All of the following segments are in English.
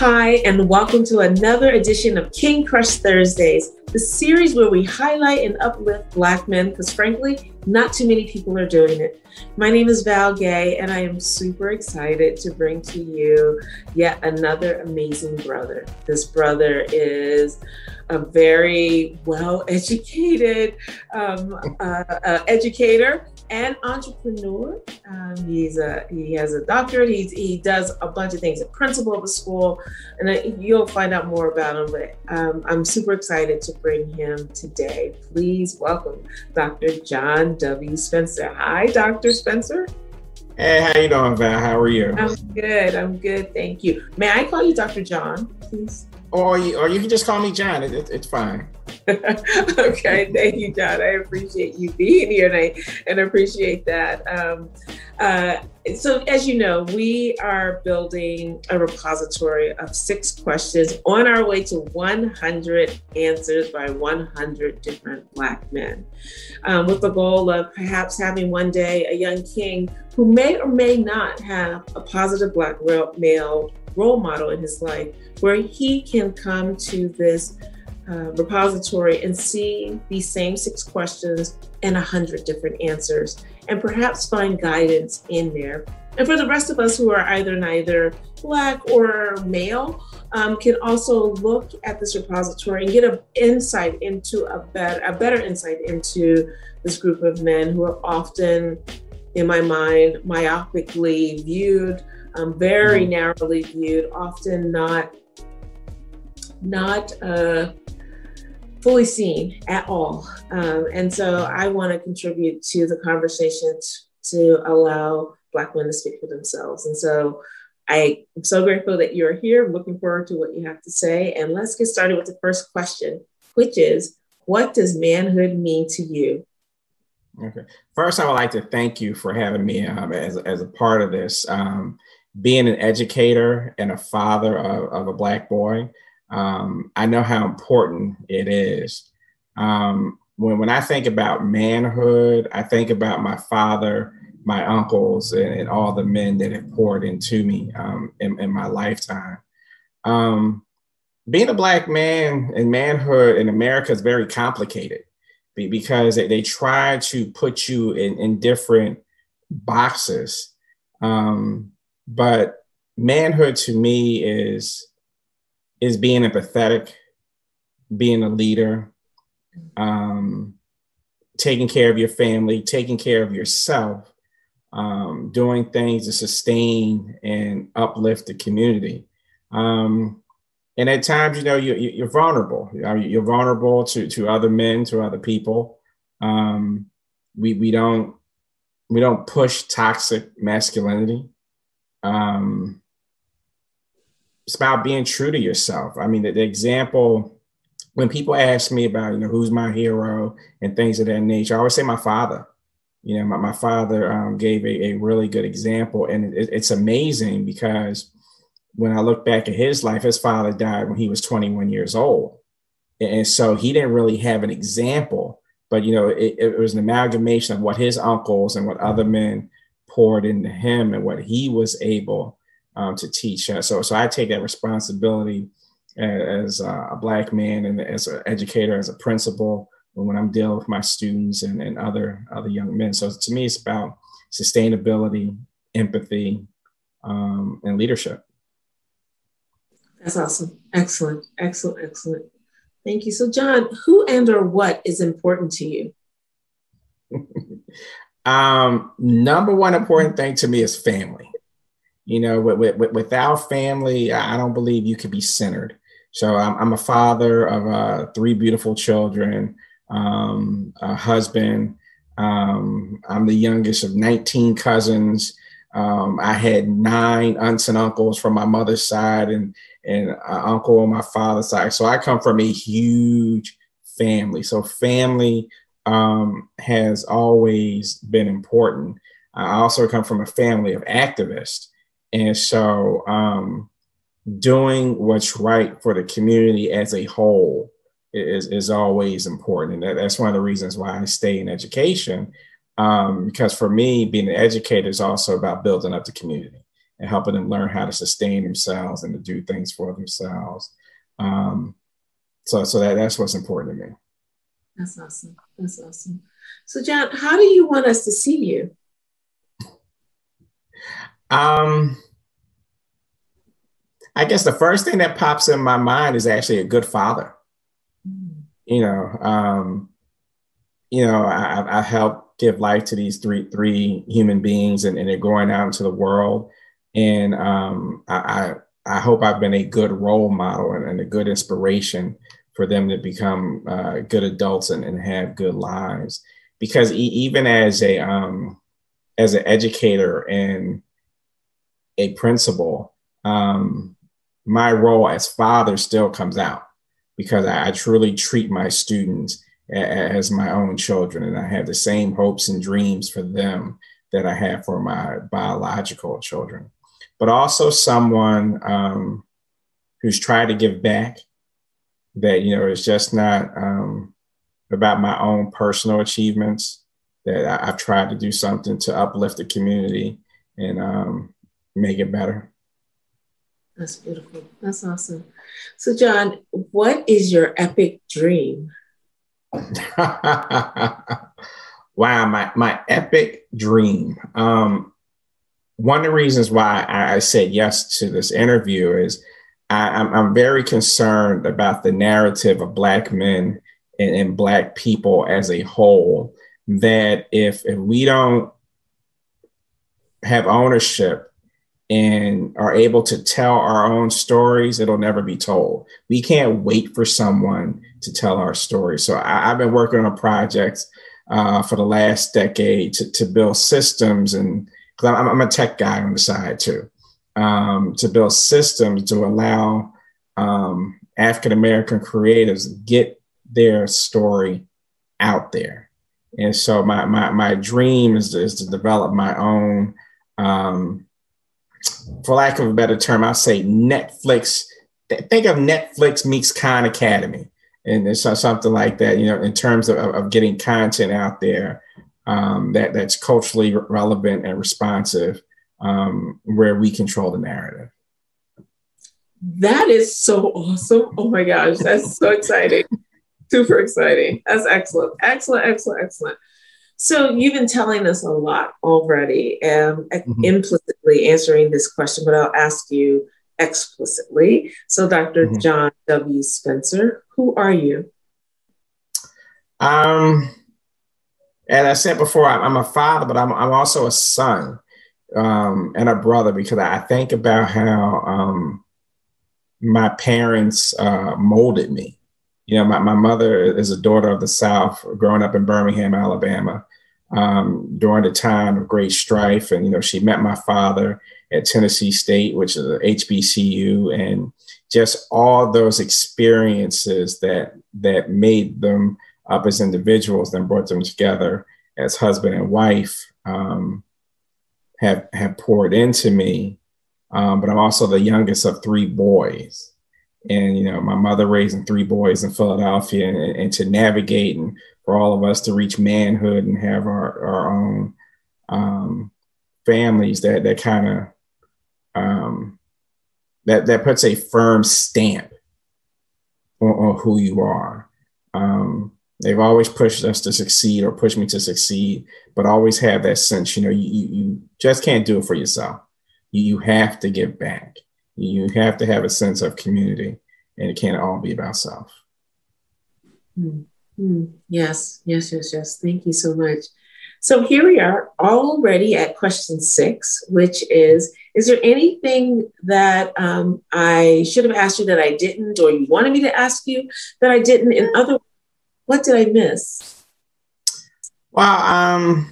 Hi, and welcome to another edition of King Crush Thursdays, the series where we highlight and uplift Black men, because frankly, not too many people are doing it. My name is Val Gay, and I am super excited to bring to you yet another amazing brother. This brother is a very well-educated educator and entrepreneur. He has a doctorate. He does a bunch of things, a principal of a school, and you'll find out more about him. But I'm super excited to bring him today. Please welcome Dr. John W. Spencer. Hi, Dr. Spencer. Hey, how you doing, Val? How are you? I'm good. Thank you. May I call you Dr. John, please? Or you can just call me John. It's fine. Okay, thank you, John. I appreciate you being here and appreciate that. So as you know, we are building a repository of 6 questions on our way to 100 answers by 100 different Black men, with the goal of perhaps having one day a young king who may or may not have a positive Black male role model in his life, where he can come to this repository and see these same 6 questions and 100 different answers, and perhaps find guidance in there. And for the rest of us who are either neither Black or male, can also look at this repository and get a better insight into this group of men who are often, in my mind, myopically viewed, very narrowly viewed, often not fully seen at all. And so I want to contribute to the conversation to allow Black men to speak for themselves. And so I am so grateful that you're here. I'm looking forward to what you have to say. And let's get started with the first question, which is, what does manhood mean to you? Okay. First, I would like to thank you for having me as a part of this. Being an educator and a father of a Black boy, I know how important it is. When I think about manhood, I think about my father, my uncles, and all the men that have poured into me in my lifetime. Being a Black man and manhood in America is very complicated because they try to put you in different boxes. But manhood to me is being empathetic, being a leader, taking care of your family, taking care of yourself, doing things to sustain and uplift the community. And at times, you're vulnerable. You're vulnerable to other men, to other people. We don't push toxic masculinity. It's about being true to yourself. I mean, the example, when people ask me about, who's my hero and things of that nature, I always say my father. My father gave a really good example. And it's amazing because when I look back at his life, his father died when he was 21 years old. And so he didn't really have an example, but, it was an amalgamation of what his uncles and what other men poured into him and what he was able to teach us. So I take that responsibility as a Black man and as an educator, as a principal, when I'm dealing with my students and other young men. So to me, it's about sustainability, empathy, and leadership. That's awesome. Excellent. Thank you. So John, who and or what is important to you? Number one important thing to me is family. Without family, I don't believe you could be centered. So I'm a father of 3 beautiful children, a husband. I'm the youngest of 19 cousins. I had 9 aunts and uncles from my mother's side and an uncle on my father's side. So I come from a huge family. So family has always been important. I also come from a family of activists. And so doing what's right for the community as a whole is always important. And that's one of the reasons why I stay in education, because for me, being an educator is also about building up the community. and helping them learn how to sustain themselves and to do things for themselves. So that's what's important to me. That's awesome. That's awesome. So John, how do you want us to see you? I guess the first thing that pops in my mind is actually a good father. I helped give life to these three human beings, and they're going out into the world. And I hope I've been a good role model and a good inspiration for them to become good adults and have good lives. Because even as an educator and a principal, my role as father still comes out, because I truly treat my students as my own children, and I have the same hopes and dreams for them that I have for my biological children. But also someone who's tried to give back, that, it's just not about my own personal achievements, that I've tried to do something to uplift the community and make it better. That's beautiful. That's awesome. So John, what is your epic dream? Wow, my epic dream. One of the reasons why I said yes to this interview is I'm very concerned about the narrative of Black men and Black people as a whole, that if we don't have ownership and are able to tell our own stories, it'll never be told. We can't wait for someone to tell our story. So I've been working on projects for the last decade to build systems, and because I'm a tech guy on the side too, to build systems to allow African-American creatives get their story out there. And so my dream is to develop my own, for lack of a better term, I'll say Netflix. Think of Netflix meets Khan Academy, and it's something like that, in terms of getting content out there that's culturally relevant and responsive, where we control the narrative. That is so awesome. Oh my gosh, that's so exciting. Super exciting. That's excellent. Excellent, excellent, excellent. So you've been telling us a lot already, implicitly answering this question, but I'll ask you explicitly. So Dr. John W. Spencer, who are you? As I said before, I'm a father, but I'm also a son and a brother, because I think about how my parents molded me. My mother is a daughter of the South, growing up in Birmingham, Alabama, during the time of great strife. And, she met my father at Tennessee State, which is a HBCU, and just all those experiences that made them up as individuals, then brought them together as husband and wife, have poured into me. But I'm also the youngest of three boys. And, my mother raising three boys in Philadelphia, and to navigate, and for all of us to reach manhood and have our own families, that kind of, that puts a firm stamp on who you are. They've always pushed us to succeed, or pushed me to succeed, but always have that sense, you just can't do it for yourself. You have to give back. You have to have a sense of community, and it can't all be about self. Yes. Thank you so much. So here we are already at question 6, which is there anything that I should have asked you that I didn't, or you wanted me to ask you that I didn't? In other words, what did I miss? Well,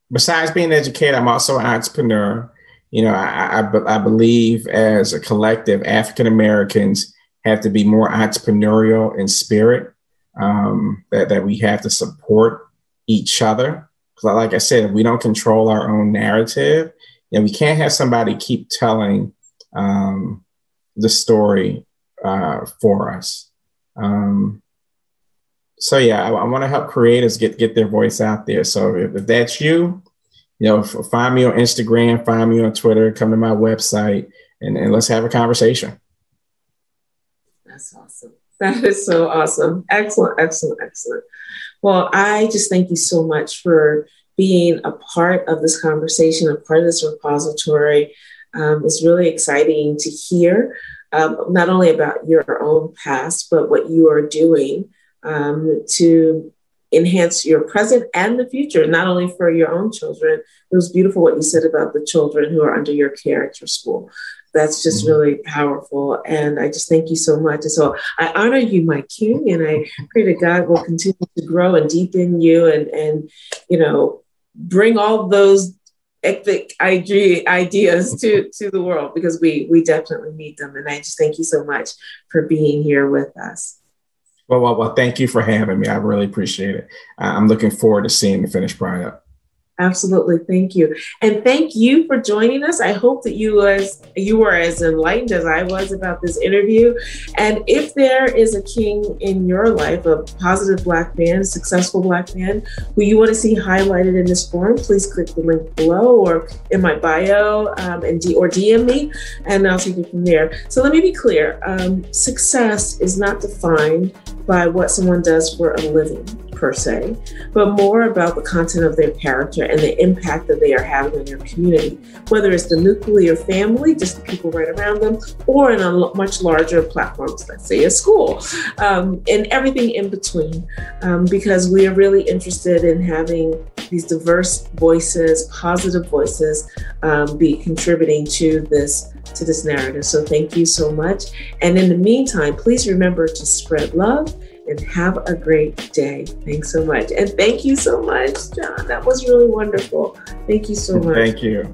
besides being an educator, I'm also an entrepreneur. I believe as a collective, African Americans have to be more entrepreneurial in spirit, that we have to support each other. Because like I said, if we don't control our own narrative, we can't have somebody keep telling the story for us. So yeah, I want to help creators get their voice out there. So if that's you, find me on Instagram, find me on Twitter, come to my website, and let's have a conversation. That's awesome. That is so awesome. Excellent, excellent, excellent. Well, I just thank you so much for being a part of this conversation, a part of this repository. It's really exciting to hear not only about your own past, but what you are doing to enhance your present and the future, not only for your own children. It was beautiful what you said about the children who are under your care at your school. That's just really powerful. And I just thank you so much. And so I honor you, my king, and I pray that God will continue to grow and deepen you and bring all those epic ideas to the world, because we definitely need them. And I just thank you so much for being here with us. Well, thank you for having me. I really appreciate it. I'm looking forward to seeing the finished product. Absolutely. Thank you. And thank you for joining us. I hope that you were as enlightened as I was about this interview. And if there is a king in your life, a positive Black man, successful Black man, who you want to see highlighted in this forum, please click the link below or in my bio or DM me, and I'll take it from there. So let me be clear. Success is not defined by what someone does for a living, per se, but more about the content of their character and the impact that they are having on their community, whether it's the nuclear family, just the people right around them, or in a much larger platforms, let's say a school, and everything in between, because we are really interested in having these diverse voices, positive voices, be contributing to this narrative. So thank you so much. And in the meantime, please remember to spread love and have a great day. Thanks so much. And thank you so much, John. That was really wonderful. Thank you so much. Thank you.